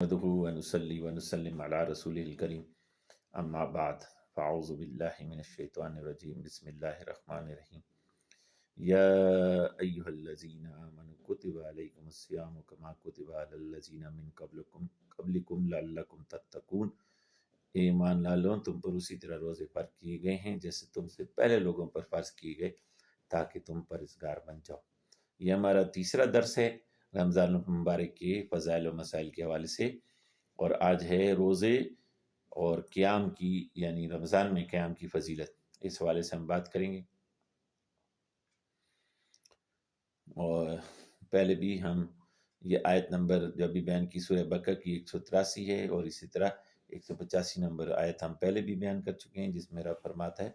نحمده ونصلي ونسلم على رسوله الكريم اما بعد فاعوذ بالله من الشيطان الرجيم بسم الله الرحمن الرحيم يا ايها الذين امنوا كتب عليكم الصيام كما كتب على الذين من قبلكم لعلكم تتقون۔ ایمان والوں، تم پر اسی طرح روزے فرض کیے گئے ہیں جیسے تم سے پہلے لوگوں پر فرض کیے گئے تاکہ تم پرہیزگار بن جاؤ۔ یہ ہمارا تیسرا درس ہے رمضان المبارک کے فضائل و مسائل کے حوالے سے، اور آج ہے روزے اور قیام کی، یعنی رمضان میں قیام کی فضیلت، اس حوالے سے ہم بات کریں گے۔ اور پہلے بھی ہم یہ آیت نمبر جو ابھی بیان کی سورہ بقرہ کی 183 ہے، اور اسی طرح 185 نمبر آیت ہم پہلے بھی بیان کر چکے ہیں، جس میں رب فرماتا ہے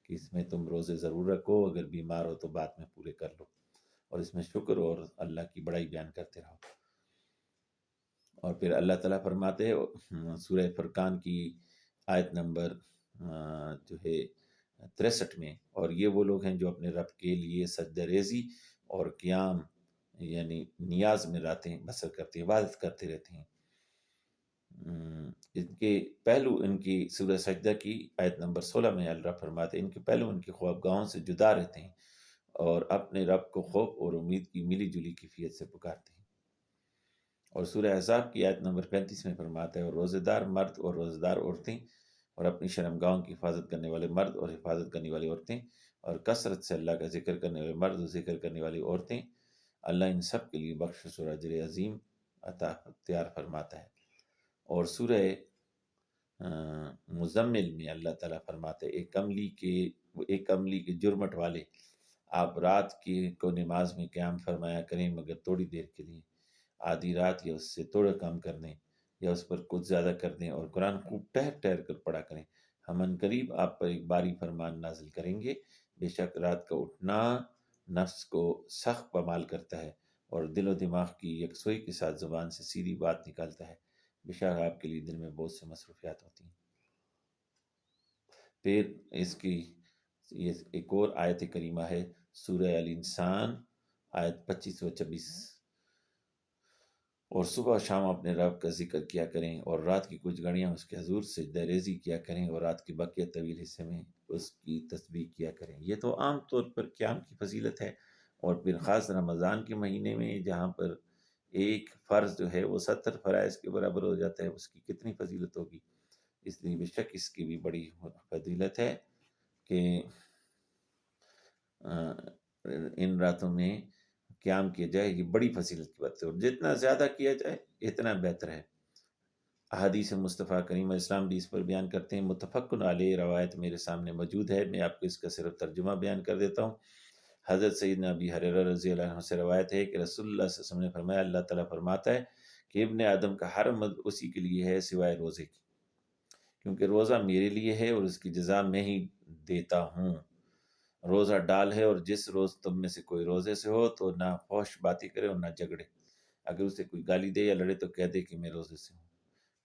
کہ اس میں تم روزے ضرور رکھو، اگر بیمار ہو تو بعد میں پورے کر لو، اور اس میں شکر اور اللہ کی بڑائی بیان کرتے رہو۔ اور پھر اللہ تعالیٰ فرماتے ہیں سورہ فرقان کی آیت نمبر جو ہے 63 میں، اور یہ وہ لوگ ہیں جو اپنے رب کے لیے سجدہ ریزی اور قیام یعنی نیاز میں رہتے ہیں، بسر کرتے ہیں، عبادت کرتے رہتے ہیں۔ ان کے پہلو، ان کی سورہ سجدہ کی آیت نمبر 16 میں اللہ فرماتے ہیں ان کے پہلو ان کی خوابگاہوں سے جدا رہتے ہیں اور اپنے رب کو خوف اور امید کی ملی جلی کیفیت سے پکارتے ہیں۔ اور سورہ احزاب کی آیت نمبر 35 میں فرماتا ہے اور روزے دار مرد اور روزے دار عورتیں اور اپنی شرمگاہوں کی حفاظت کرنے والے مرد اور حفاظت کرنے والی عورتیں اور کثرت سے اللہ کا ذکر کرنے والے مرد اور ذکر کرنے والی عورتیں، اللہ ان سب کے لیے بخشش اور اجر عظیم عطا اختیار فرماتا ہے۔ اور سورہ مزمل میں اللہ تعالیٰ فرماتے ہیں ایک کملی کے جرمٹ والے، آپ رات کی کو نماز میں قیام فرمایا کریں مگر تھوڑی دیر کے لیے، آدھی رات یا اس سے تھوڑا کم کر دیں یا اس پر کچھ زیادہ کر دیں، اور قرآن خوب ٹہر ٹہر کر پڑھا کریں، ہم ان قریب آپ پر ایک باری فرمان نازل کریں گے۔ بے شک رات کا اٹھنا نفس کو سخت پامال کرتا ہے اور دل و دماغ کی یکسوئی کے ساتھ زبان سے سیدھی بات نکالتا ہے، بے شک آپ کے لیے دل میں بہت سے مصروفیات ہوتی ہیں۔ پھر اس کی یہ ایک اور آیت کریمہ ہے سورہ الانسان آیت 25 و 26، اور صبح و شام اپنے رب کا ذکر کیا کریں اور رات کی کچھ گھڑیاں اس کے حضور سے سجدہ ریزی کیا کریں اور رات کے بقیہ طویل حصے میں اس کی تسبیح کیا کریں۔ یہ تو عام طور پر قیام کی فضیلت ہے، اور پھر خاص رمضان کے مہینے میں جہاں پر ایک فرض جو ہے وہ 70 فرائض کے برابر ہو جاتا ہے، اس کی کتنی فضیلت ہوگی۔ اس لیے بے شک اس کی بھی بڑی فضیلت ہے کہ ان راتوں میں قیام کیا جائے، یہ بڑی فضیلت کی بات ہے، اور جتنا زیادہ کیا جائے اتنا بہتر ہے۔ احادیث مصطفیٰ کریم اسلام بھی اس پر بیان کرتے ہیں، متفق علیہ روایت میرے سامنے موجود ہے، میں آپ کو اس کا صرف ترجمہ بیان کر دیتا ہوں۔ حضرت سیدنا ابی ہریرہ رضی اللہ عنہ سے روایت ہے کہ رسول اللہ صلی اللہ علیہ وسلم نے فرمایا، اللہ تعالیٰ فرماتا ہے کہ ابن آدم کا ہر عمل اسی کے لیے ہے سوائے روزے کی، کیونکہ روزہ میرے لیے ہے اور اس کی جزا میں ہی دیتا ہوں۔ روزہ ڈال ہے، اور جس روز تم میں سے کوئی روزے سے ہو تو نہ فحش باتیں کرے اور نہ جھگڑے، اگر اسے کوئی گالی دے یا لڑے تو کہہ دے کہ میں روزے سے ہوں۔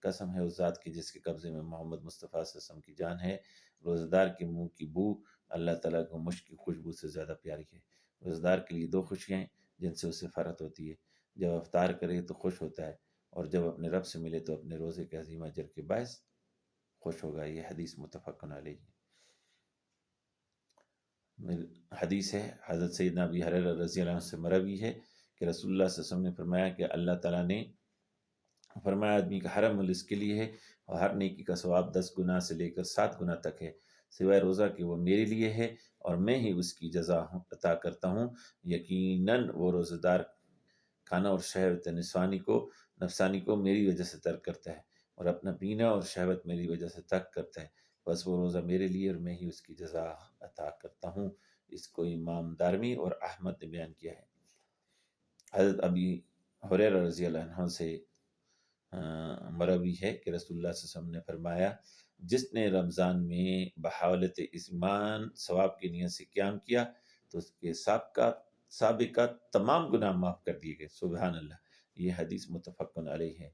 قسم ہے اس ذات کی جس کے قبضے میں محمد مصطفیٰ صلی اللہ علیہ وسلم کی جان ہے، روزہ دار کے منہ کی بو اللہ تعالیٰ کو مشک کی خوشبو سے زیادہ پیاری ہے۔ روزہ دار کے لیے دو خوشیاں ہیں جن سے اسے فرحت ہوتی ہے، جب افطار کرے تو خوش ہوتا ہے، اور جب اپنے رب سے ملے تو اپنے روزے کے عظیم اجر کے باعث خوش ہوگا۔ یہ حدیث متفق علیہ حدیث ہے، حضرت سیدنا ابی ہریرہ رضی اللہ عنہ سے مروی ہے کہ رسول اللہ صلی اللہ علیہ وسلم نے فرمایا کہ اللہ تعالیٰ نے فرمایا آدمی کا ہر عمل اس کے لیے ہے، اور ہر نیکی کا ثواب 10 گنا سے لے کر 7 گنا تک ہے، سوائے روزہ کہ وہ میرے لیے ہے اور میں ہی اس کی جزا عطا کرتا ہوں۔ یقیناً وہ روزہ دار کھانا اور شہوت نفسانی کو میری وجہ سے ترک کرتا ہے، اور اپنا پینا اور شہوت میری وجہ سے ترک کرتا ہے، بس وہ روزہ میرے لیے اور میں ہی اس کی جزا عطا کرتا ہوں۔ اس کو امام دارمی اور احمد نے بیان کیا ہے۔ حضرت ابی ہریرہ رضی اللہ عنہ سے مروی ہے کہ رسول اللہ صلی اللہ علیہ وسلم نے فرمایا، جس نے رمضان میں بحالت ایمان ثواب کی نیت سے قیام کیا تو اس کے سابقہ تمام گناہ معاف کر دیے گئے۔ سبحان اللہ، یہ حدیث متفق علیہ ہے۔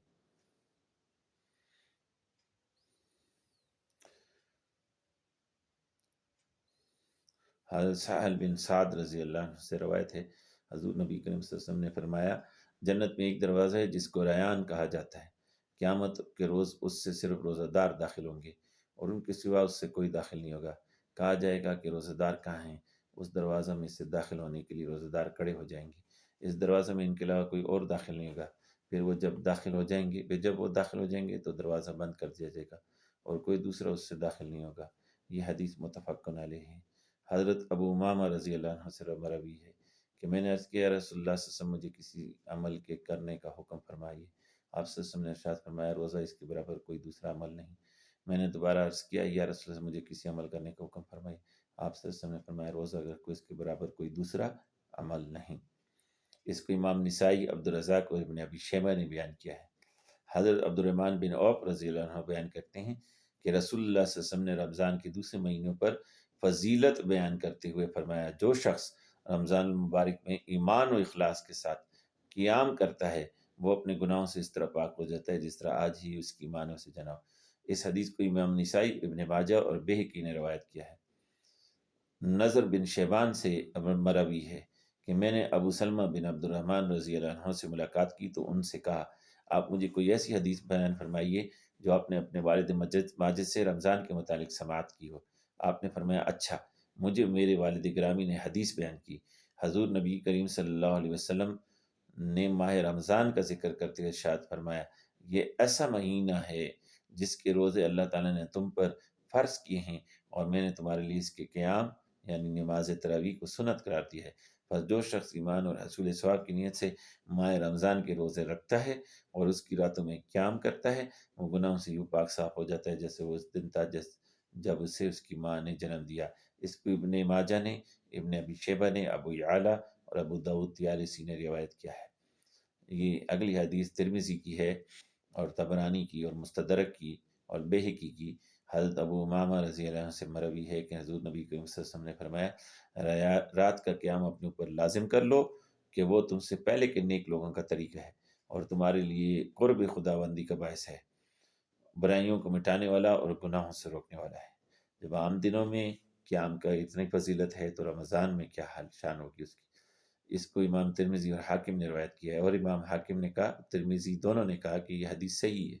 حضرت سہل بن سعد رضی اللہ عنہ سے روایت ہے، حضور نبی کریم صلی اللہ علیہ وسلم نے فرمایا، جنت میں ایک دروازہ ہے جس کو ریان کہا جاتا ہے، قیامت کے روز اس سے صرف روزہ دار داخل ہوں گے اور ان کے سوا اس سے کوئی داخل نہیں ہوگا۔ کہا جائے گا کہ روزہ دار کہاں ہیں؟ اس دروازہ میں سے داخل ہونے کے لیے روزہ دار کھڑے ہو جائیں گے، اس دروازے میں ان کے علاوہ کوئی اور داخل نہیں ہوگا۔ پھر وہ جب داخل ہو جائیں گے، تو دروازہ بند کر دیا جائے گا اور کوئی دوسرا اس سے داخل نہیں ہوگا۔ یہ حدیث متفق علیہ ہے۔ حضرت ابو امامہ رضی اللہ عنہ سے مروی ہے کہ میں نے عرض کیا رسول اللہ صلی اللہ علیہ وسلم مجھے کسی عمل کے کرنے کا حکم فرمائیے۔ آپ صلی اللہ علیہ وسلم نے ارشاد فرمایا روزہ اس کے برابر کوئی دوسرا عمل نہیں۔ میں نے دوبارہ عرض کیا یا رسول اللہ مجھے کسی عمل کرنے کا حکم فرمائیے۔ آپ صلی اللہ علیہ وسلم نے فرمایا روزہ اگر کوئی اس کے برابر کوئی دوسرا عمل نہیں۔ اس کو امام نسائی، عبدالرزاق اور ابن ابی شیبہ نے بیان کیا ہے۔ حضرت عبد الرحمن بن عوف رضی اللہ عنہ بیان کرتے ہیں کہ رسول اللہ صلی اللہ علیہ وسلم نے رمضان کے دوسرے مہینوں پر فضیلت بیان کرتے ہوئے فرمایا جو شخص رمضان المبارک میں ایمان و اخلاص کے ساتھ قیام کرتا ہے وہ اپنے گناہوں سے اس طرح پاک ہو جاتا ہے جس طرح آج ہی اس کی ایمان اسے جنا ہو۔ اس حدیث کو امام نسائی، ابن ماجہ اور بہقی نے روایت کیا ہے۔ نظر بن شیبان سے مروی ہے کہ میں نے ابو سلمہ بن عبد الرحمن رضی اللہ عنہ سے ملاقات کی تو ان سے کہا آپ مجھے کوئی ایسی حدیث بیان فرمائیے جو آپ نے اپنے والد ماجد سے رمضان کے متعلق سماعت کی ہو۔ آپ نے فرمایا اچھا، مجھے میرے والد گرامی نے حدیث بیان کی۔ حضور نبی کریم صلی اللہ علیہ وسلم نے ماہ رمضان کا ذکر کرتے ہوئے ارشاد فرمایا یہ ایسا مہینہ ہے جس کے روزے اللہ تعالیٰ نے تم پر فرض کیے ہیں اور میں نے تمہارے لیے اس کے قیام یعنی نماز تراویح کو سنت قرار دی ہے۔ پس جو شخص ایمان اور حصول ثواب کی نیت سے ماہ رمضان کے روزے رکھتا ہے اور اس کی راتوں میں قیام کرتا ہے وہ گناہوں سے یوں پاک صاف ہو جاتا ہے جیسے وہ اس دن تھا جب اسے اس کی ماں نے جنم دیا۔ اس کو ابن ماجہ نے، ابن ابی شیبہ نے، ابو یعلا اور ابو داؤد طیالسی نے روایت کیا ہے۔ یہ اگلی حدیث ترمذی کی ہے اور طبرانی کی اور مستدرک کی اور بہقی کی۔ حضرت ابو امامہ رضی اللہ عنہ سے مروی ہے کہ حضور نبی کریم صلی اللہ علیہ وسلم نے فرمایا رات کا قیام اپنے اوپر لازم کر لو کہ وہ تم سے پہلے کے نیک لوگوں کا طریقہ ہے اور تمہارے لیے قرب خداوندی کا باعث ہے، برائیوں کو مٹانے والا اور گناہوں سے روکنے والا ہے۔ جب عام دنوں میں قیام کا اتنی فضیلت ہے تو رمضان میں کیا حال شان ہوگی اس کی۔ اس کو امام ترمذی اور حاکم نے روایت کیا ہے اور امام حاکم نے کہا، ترمذی دونوں نے کہا کہ یہ حدیث صحیح ہے۔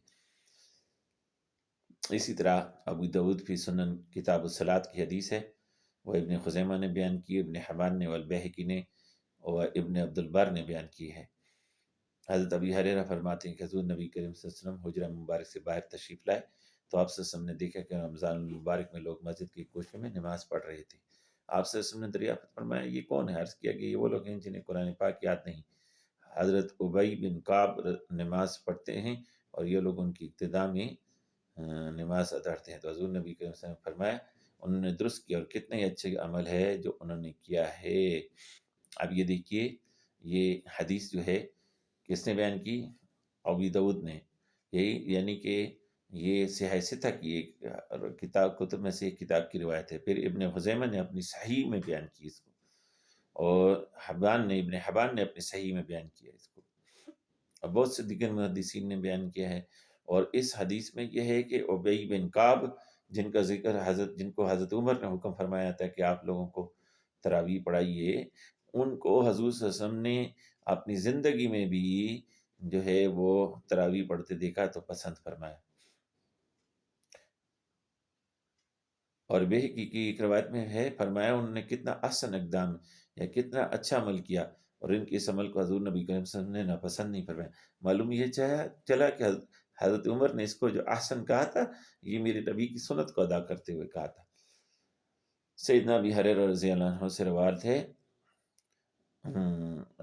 اسی طرح ابو داود فی سنن کتاب الصلاۃ کی حدیث ہے، وہ ابن خزیمہ نے بیان کی، ابن حبان نے والبیہقی نے اور ابن عبد البر نے بیان کی ہے۔ حضرت ابی ہریرہ فرماتے ہیں کہ حضور نبی کریم صلی اللہ علیہ وسلم حجرہ مبارک سے باہر تشریف لائے تو آپ صلی اللہ علیہ وسلم نے دیکھا کہ رمضان المبارک میں لوگ مسجد کی کوشش میں نماز پڑھ رہے تھے۔ آپ صلی اللہ علیہ وسلم نے دریافت فرمایا یہ کون ہے؟ عرض کیا کہ یہ وہ لوگ ہیں جنہیں قرآن پاک یاد نہیں۔ حضرت ابی بن کعب نماز پڑھتے ہیں اور یہ لوگ ان کی ابتدا میں نماز ادا کرتے ہیں۔ تو حضور نبی کریم صلی اللہ علیہ وسلم نے فرمایا انہوں نے درست کیا اور کتنے اچھے عمل ہے جو انہوں نے کیا ہے۔ اب یہ دیکھیے یہ حدیث جو ہے کس نے بیان کی؟ ابو داؤد نے۔ یہی یعنی کہ یہ صحیح ستہ کی ایک کتاب کتب میں سے ایک کتاب کی روایت ہے۔ پھر ابن خزیمہ نے اپنی صحیح میں بیان کی اس کو اور ابن حبان نے اپنی صحیح میں بیان کیا اس کو اور بہت سے دیگر محدثین نے بیان کیا ہے۔ اور اس حدیث میں یہ ہے کہ ابی بن کعب جن کا ذکر جن کو حضرت عمر نے حکم فرمایا تھا کہ آپ لوگوں کو تراویح پڑھائیے، ان کو حضور صلی اللہ علیہ وسلم نے اپنی زندگی میں بھی جو ہے وہ تراویح پڑھتے دیکھا تو پسند فرمایا۔ اور بہقی کی ایک روایت میں ہے فرمایا انہوں نے کتنا احسن اقدام یا کتنا اچھا عمل کیا اور ان کے اس عمل کو حضور نبی کریم صلی اللہ علیہ وسلم نے ناپسند نہیں فرمایا۔ معلوم یہ چلا کہ حضرت عمر نے اس کو جو احسن کہا تھا یہ میرے نبی کی سنت کو ادا کرتے ہوئے کہا تھا۔ سیدنا ابی ہریرہ رضی اللہ عنہ سے روایت ہے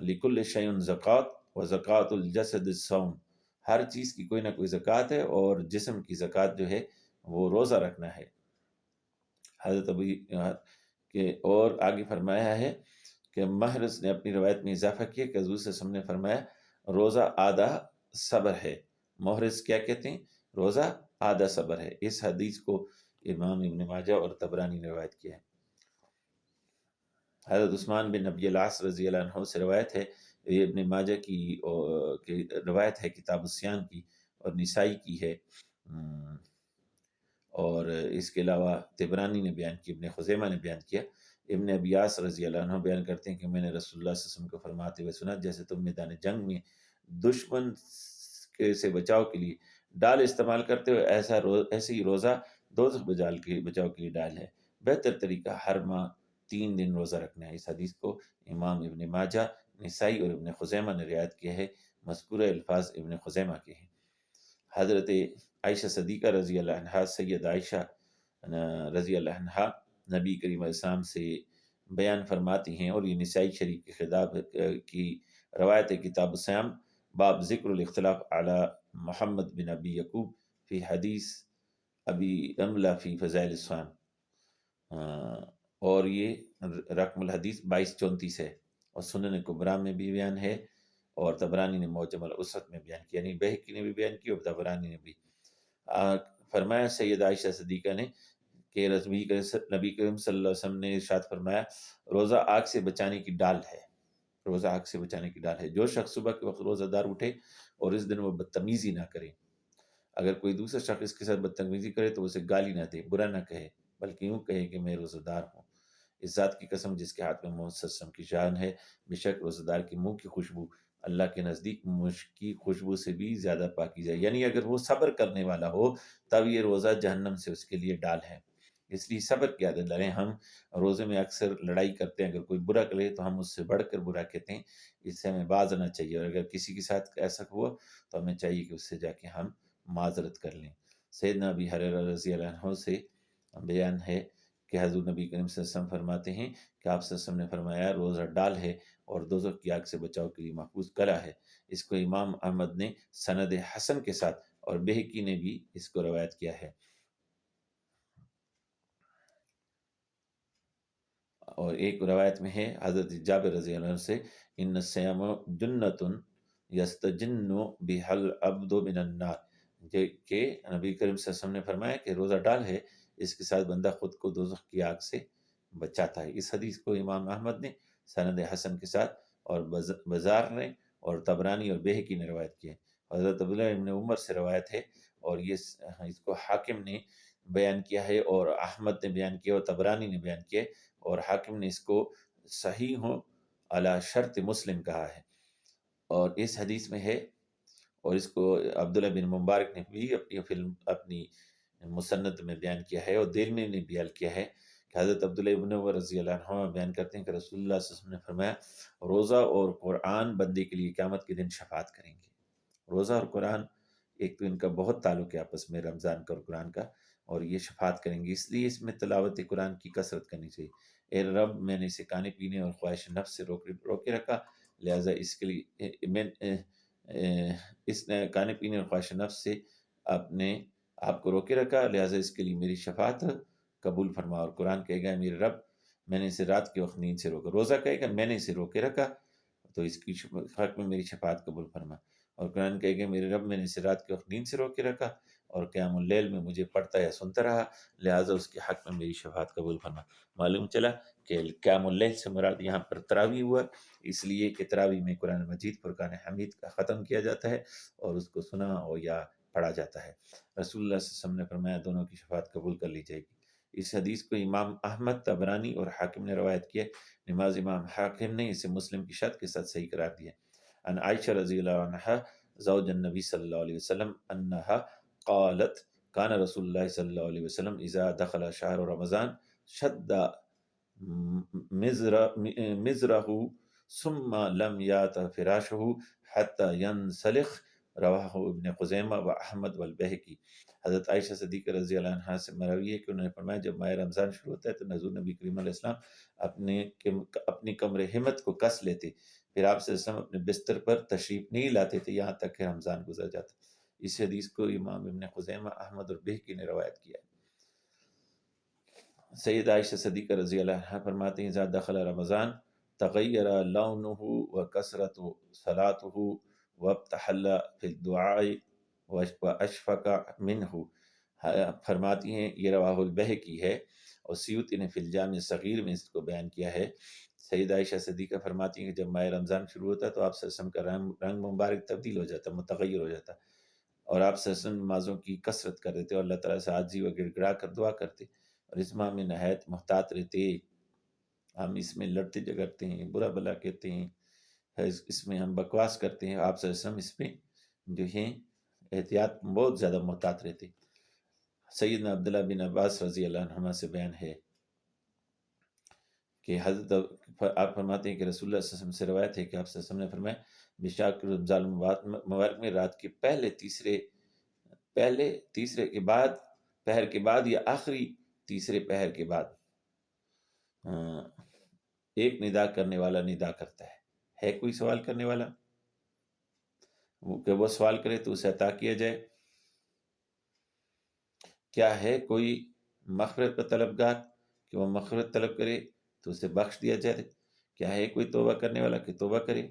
لکل شیء زکوۃ و زکوۃ الجسد الصوم، ہر چیز کی کوئی نہ کوئی زکوٰۃ ہے اور جسم کی زکوٰۃ جو ہے وہ روزہ رکھنا ہے۔ حضرت ابی کہ اور آگے فرمایا ہے کہ محرز نے اپنی روایت میں اضافہ کیا کہ حضور صلی اللہ علیہ وسلم نے فرمایا روزہ آدھا صبر ہے۔ محرز کیا کہتے ہیں؟ روزہ آدھا صبر ہے۔ اس حدیث کو امام ابن ماجہ اور طبرانی نے روایت کیا ہے۔ حضرت عثمان بن ابی العاص رضی اللہ عنہ سے روایت ہے، یہ ابن ماجہ کی روایت ہے کتاب الصیام کی اور نسائی کی ہے، اور اس کے علاوہ طبرانی نے بیان کی، ابن خزیمہ نے بیان کیا۔ ابن ابیاس رضی اللہ عنہ بیان کرتے ہیں کہ میں نے رسول اللہ صلی اللہ علیہ وسلم کو فرماتے ہوئے سنا جیسے تم میدان جنگ میں دشمن سے بچاؤ کے لیے ڈال استعمال کرتے ہوئے ایسے ہی روزہ دوزخ بچاؤ کے لیے ڈال ہے۔ بہتر طریقہ ہر ماہ 3 دن روزہ رکھنا ہے۔ اس حدیث کو امام ابن ماجہ، نسائی اور ابن خزیمہ نے روایت کیا ہے۔ مذکورہ الفاظ ابن خزیمہ کے ہیں۔ حضرت عائشہ صدیقہ رضی اللہ عنہا، سید عائشہ رضی اللہ عنہا نبی کریم علیہ السلام سے بیان فرماتی ہیں، اور یہ نسائی شریف کی خطاب کی روایت ہے، کتاب الصیام، باب ذکر الاختلاف علی محمد بن ابی یعقوب فی حدیث ابی رملہ فی فضائل الصیام، اور یہ رقم الحدیث 2234 ہے، اور سنن کبریٰ میں بھی بیان ہے، اور طبرانی نے معجم الاوسط میں بیان کیا، یعنی بہقی نے بھی بیان کیا اور طبرانی نے بھی۔ فرمایا سید عائشہ صدیقہ نے کہ نبی کریم صلی اللہ علیہ وسلم نے ارشاد فرمایا، روزہ آگ سے بچانے کی ڈال ہے، روزہ آگ سے بچانے کی ڈال ہے۔ جو شخص صبح کے وقت روزہ دار اٹھے اور اس دن وہ بدتمیزی نہ کرے، اگر کوئی دوسرا شخص اس کے ساتھ بدتمیزی کرے تو اسے گالی نہ دے، برا نہ کہے، بلکہ یوں کہے کہ میں روزہ دار ہوں۔ اس ذات کی قسم جس کے ہاتھ میں محمد صلی اللہ علیہ وسلم کی جان ہے، بے شک روزہ دار کے منہ کی خوشبو اللہ کے نزدیک مشک کی خوشبو سے بھی زیادہ پاکیزہ ہے۔ یعنی اگر وہ صبر کرنے والا ہو تب یہ روزہ جہنم سے اس کے لیے ڈال ہے۔ اس لیے صبر کی عادت ڈالیں۔ ہم روزے میں اکثر لڑائی کرتے ہیں، اگر کوئی برا کرے تو ہم اس سے بڑھ کر برا کہتے ہیں، اس سے ہمیں باز آنا چاہیے، اور اگر کسی کے ساتھ ایسا ہوا تو ہمیں چاہیے کہ اس سے جا کے ہم معذرت کر لیں۔ سیدنا ابی ہریرہ رضی اللہ عنہ سے بیان ہے کہ حضور نبی کریم صلی اللہ علیہ وسلم فرماتے ہیں کہ آپ صلی اللہ علیہ وسلم نے فرمایا، روزہ ڈال ہے اور دوزخ کی آگ سے بچاؤ کے لیے محفوظ کلا ہے۔ اس کو امام احمد نے سند حسن کے ساتھ، اور بہقی نے بھی اس کو روایت کیا ہے۔ اور ایک روایت میں ہے حضرت جابر رضی اللہ عنہ سے، ان الصیام جنۃ یستجن بها العبد من النار، کہ نبی کریم صلی اللہ علیہ وسلم نے فرمایا کہ روزہ ڈال ہے، اس کے ساتھ بندہ خود کو دوزخ کی آگ سے بچاتا ہے۔ اس حدیث کو امام احمد نے سند حسن کے ساتھ، اور بزار نے اور طبرانی اور بہقی نے روایت کی ہے۔ حضرت عبداللہ ابن عمر سے روایت ہے، اور یہ اس کو حاکم نے بیان کیا ہے، اور احمد نے بیان کیا، اور طبرانی نے بیان کیا، اور حاکم نے اس کو صحیح علی شرط مسلم کہا ہے۔ اور اس حدیث میں ہے، اور اس کو عبداللہ بن مبارک نے بھی اپنی مسند میں بیان کیا ہے، اور دلمی نے بیان کیا ہے کہ حضرت عبداللہ ابن عمر رضی اللہ عنہ بیان کرتے ہیں کہ رسول اللہ صلی اللہ علیہ وسلم نے فرمایا، روزہ اور قرآن بندے کے لیے قیامت کے دن شفاعت کریں گے۔ روزہ اور قرآن، ایک تو ان کا بہت تعلق ہے آپس میں، رمضان کا اور قرآن کا، اور یہ شفاعت کریں گے، اس لیے اس میں تلاوت قرآن کی کثرت کرنی چاہیے۔ اے رب، میں نے اسے کھانے پینے اور خواہش نفس سے روکے رکھا، لہٰذا اس کے لیے اس نے کھانے پینے اور خواہش نفس سے اپنے آپ کو روکے رکھا، لہٰذا اس کے لیے میری شفاعت قبول فرما۔ اور قرآن کہے گا، میرے رب، میں نے اسے رات کے وقت نیند سے روکا۔ روزہ کہے گا، میں نے اسے روکے رکھا، تو اس کی حق میں میری شفاعت قبول فرما۔ اور قرآن کہے گا، میرے رب، میں نے اسے رات کے وقت نیند سے روکے رکھا اور قیام اللیل میں مجھے پڑھتا یا سنتا رہا، لہٰذا اس کے حق میں میری شفاعت قبول فرما۔ معلوم چلا کہ قیام اللیل سے مراد یہاں پر تراویح ہوا، اس لیے کہ تراویح میں قرآن مجید فرقان حمید کا ختم کیا جاتا ہے اور اس کو سنا اور یا پڑھا جاتا ہے۔ رسول اللہ صلی اللہ علیہ وسلم نے فرمایا، دونوں کی شفاعت قبول کر لی جائے گی۔ اس حدیث کو امام احمد، طبرانی اور حاکم نے روایت کیا۔ نماز امام حاکم نے اسے مسلم کی شرط کے ساتھ صحیح قرار دیا۔ ان عائشہ رضی اللہ عنہا زوج النبی صلی اللہ علیہ وسلم انہا قالت کان رسول اللہ صلی اللہ علیہ وسلم اذا دخل شہر رمضان شد مزرہ ثم لم یات فراشہ حتی ینسلخ، رواہ ابن خزیمہ و احمد والبہقی۔ حضرت عائشہ صدیقہ رضی اللہ عنہا سے مروی ہے کہ انہوں نے فرمایا، جب ماہ رمضان شروع ہوتا ہے تو حضور نبی کریم علیہ السلام اپنی کمر ہمت کو کس لیتے، پھر آپ صلی اللہ علیہ وسلم اپنے بستر پر تشریف نہیں لاتے تھے یہاں تک کہ رمضان گزر جاتا۔ اس حدیث کو امام ابن خزیمہ، احمد اور بہقی نے روایت کیا ہے۔ سید عائشہ صدیقہ رضی اللہ عنہ فرماتے ہیں، اذا دخل رمضان تغیر لونہ وکثرت صلاتہ وابتحل فی الدعاء واشفق منہ۔ فرماتی ہیں، یہ رواہ البہقی ہے، اور سیوطی نے فی الجامع صغیر میں اس کو بیان کیا ہے۔ سید عائشہ صدیقہ فرماتی ہیں کہ جب ماہ رمضان شروع ہوتا تو آپ صلی اللہ علیہ وسلم کا رنگ مبارک تبدیل ہو جاتا، متغیر ہو جاتا، اور آپ صلی اللہ علیہ وسلم نمازوں کی کثرت کر دیتے اور اللہ تعالیٰ سے عاجزی و گڑ گڑا کر دعا کرتے، اور اس ماہ میں نہایت محتاط رہتے۔ ہم اس میں لڑتے جھگڑتے ہیں، برا بلا کہتے ہیں، اس میں ہم بکواس کرتے ہیں، آپ صلی اللہ علیہ وسلم اس میں جو ہیں احتیاط بہت زیادہ محتاط رہتے۔ سیدنا عبداللہ بن عباس رضی اللہ عنہما سے بیان ہے کہ حضرت آپ فرماتے ہیں کہ رسول اللہ صلی اللہ علیہ وسلم سے روایت ہے کہ آپ صلی اللہ علیہ وسلم نے فرمایا بشاک رمضان مبارک میں رات کے پہلے تیسرے کے بعد پہر کے بعد یا آخری تیسرے پہر کے بعد ایک ندا کرنے والا ندا کرتا ہے کوئی سوال کرنے والا کہ وہ سوال کرے تو اسے عطا کیا جائے؟ کیا ہے کوئی مغفرت کا طلبگار کہ وہ مغفرت طلب کرے تو اسے بخش دیا جائے؟ کیا ہے کوئی توبہ کرنے والا کہ توبہ کرے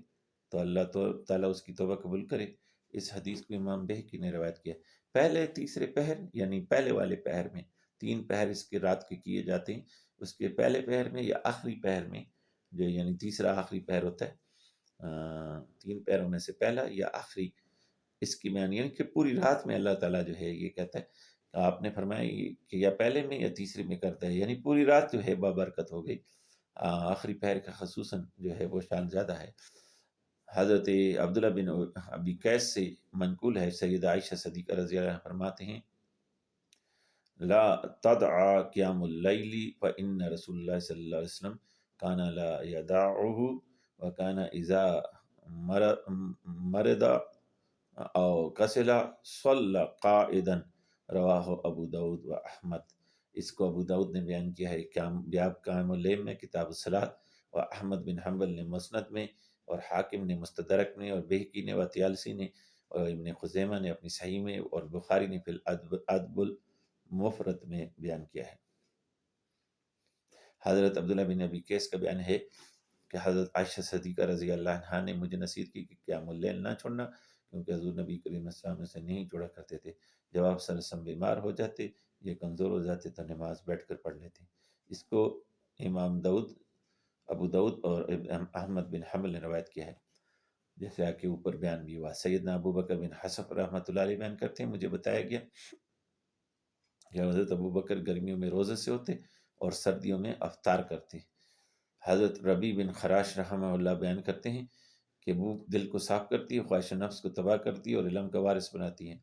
تو اللہ تعالیٰ اس کی توبہ قبول کرے؟ اس حدیث کو امام بہقی نے روایت کیا۔ پہلے تیسرے پہر یعنی پہلے والے پہر میں 3 پہر اس کے رات کے کیے جاتے ہیں، اس کے پہلے پہر میں یا آخری پہر میں جو یعنی تیسرا آخری پہر ہوتا ہے، 3 پہروں میں سے پہلا یا آخری، اس کی معنی یعنی کہ پوری رات میں اللہ تعالیٰ جو ہے یہ کہتا ہے آپ نے فرمایا کہ یا پہلے میں یا تیسرے میں کرتا ہے، یعنی پوری رات جو ہے بابرکت ہو گئی۔ آخری پہر کا خصوصاً جو ہے وہ شان زیادہ ہے۔ حضرت عبداللہ بن ابی قیس سے منقول ہے، سیدہ عائشہ صدیقہ رضی اللہ عنہ فرماتے ہیں لا تدعا قیام اللیل فإن رسول اللہ صلی اللہ علیہ وسلم کان لا یدعه وکان اذا مرض او کسلا صلی قائدا، رواہ ابو داود و احمد۔ اس کو ابو داود نے بیان کیا ہے قیام اللیل میں کتاب الصلاۃ، و احمد بن حنبل نے مسند میں، اور حاکم نے مستدرک میں، اور بہقی نے و طیالسی نے، اور ابن خزیمہ نے اپنی صحیح میں، اور بخاری نے فی الادب المفرد میں بیان کیا ہے۔ حضرت عبداللہ بن ابی قیس کا بیان ہے کہ حضرت عائشہ صدیقہ رضی اللہ عنہا نے مجھے نصیحت کی کہ قیام اللیل نہ چھوڑنا، کیونکہ حضور نبی کریم صلی اللہ علیہ وسلم سے نہیں چھوڑا کرتے تھے۔ جب آپ صلی اللہ علیہ وسلم بیمار ہو جاتے یا کمزور ہو جاتے تو نماز بیٹھ کر پڑھ لیتے۔ اس کو امام ابو داود اور احمد بن حنبل نے روایت کیا ہے، جیسے کہ اوپر بیان بھی ہوا۔ سیدنا ابو بکر بن حسف رحمۃ اللہ علیہ بیان کرتے ہیں مجھے بتایا گیا کہ حضرت ابو بکر گرمیوں میں روزے سے ہوتے اور سردیوں میں افطار کرتے۔ حضرت ربی بن خراش رحمہ اللہ بیان کرتے ہیں کہ بھوک دل کو صاف کرتی ہے، خواہش نفس کو تباہ کرتی ہے اور علم کا وارث بناتی ہے۔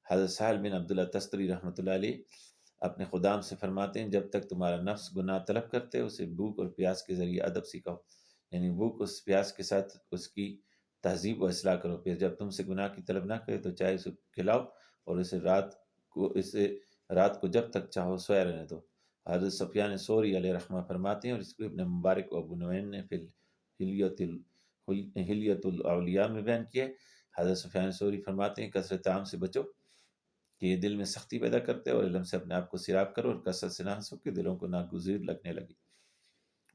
حضرت سہل بن عبداللہ تستری رحمۃ اللہ علیہ اپنے خدام سے فرماتے ہیں جب تک تمہارا نفس گناہ طلب کرتے اسے بھوک اور پیاس کے ذریعے ادب سکھاؤ، یعنی بھوک اس پیاس کے ساتھ اس کی تہذیب و اصلاح کرو، پھر جب تم سے گناہ کی طلب نہ کرے تو چاہے اسے کھلاؤ اور اسے رات کو جب تک چاہو سویا رہنے دو۔ حضرت سفیان ثوری علیہ رحمہ فرماتے ہیں، اور اس کو ابن مبارک و ابو نعیم نے فی حلیت الاولیاء میں بیان کیا ہے۔ حضرت سفیان ثوری فرماتے ہیں کثرت طعام سے بچو کہ یہ دل میں سختی پیدا کرتے ہیں، اور علم سے اپنے آپ کو سیراب کرو، اور کثرت سے نہ ہنسو کہ دلوں کو ناگزیر لگنے لگے۔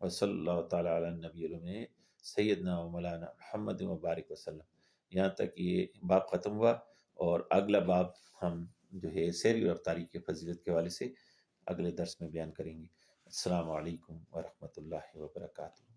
اور صلی اللہ تعالیٰ علی نبی الامین سیدنا و مولانا محمد مبارک وسلم۔ یہاں تک یہ باب ختم ہوا، اور اگلا باب ہم جو ہے سیر و رفتاری کی فضیلت کے حوالے سے اگلے درس میں بیان کریں گے۔ السلام علیکم ورحمۃ اللہ وبرکاتہ۔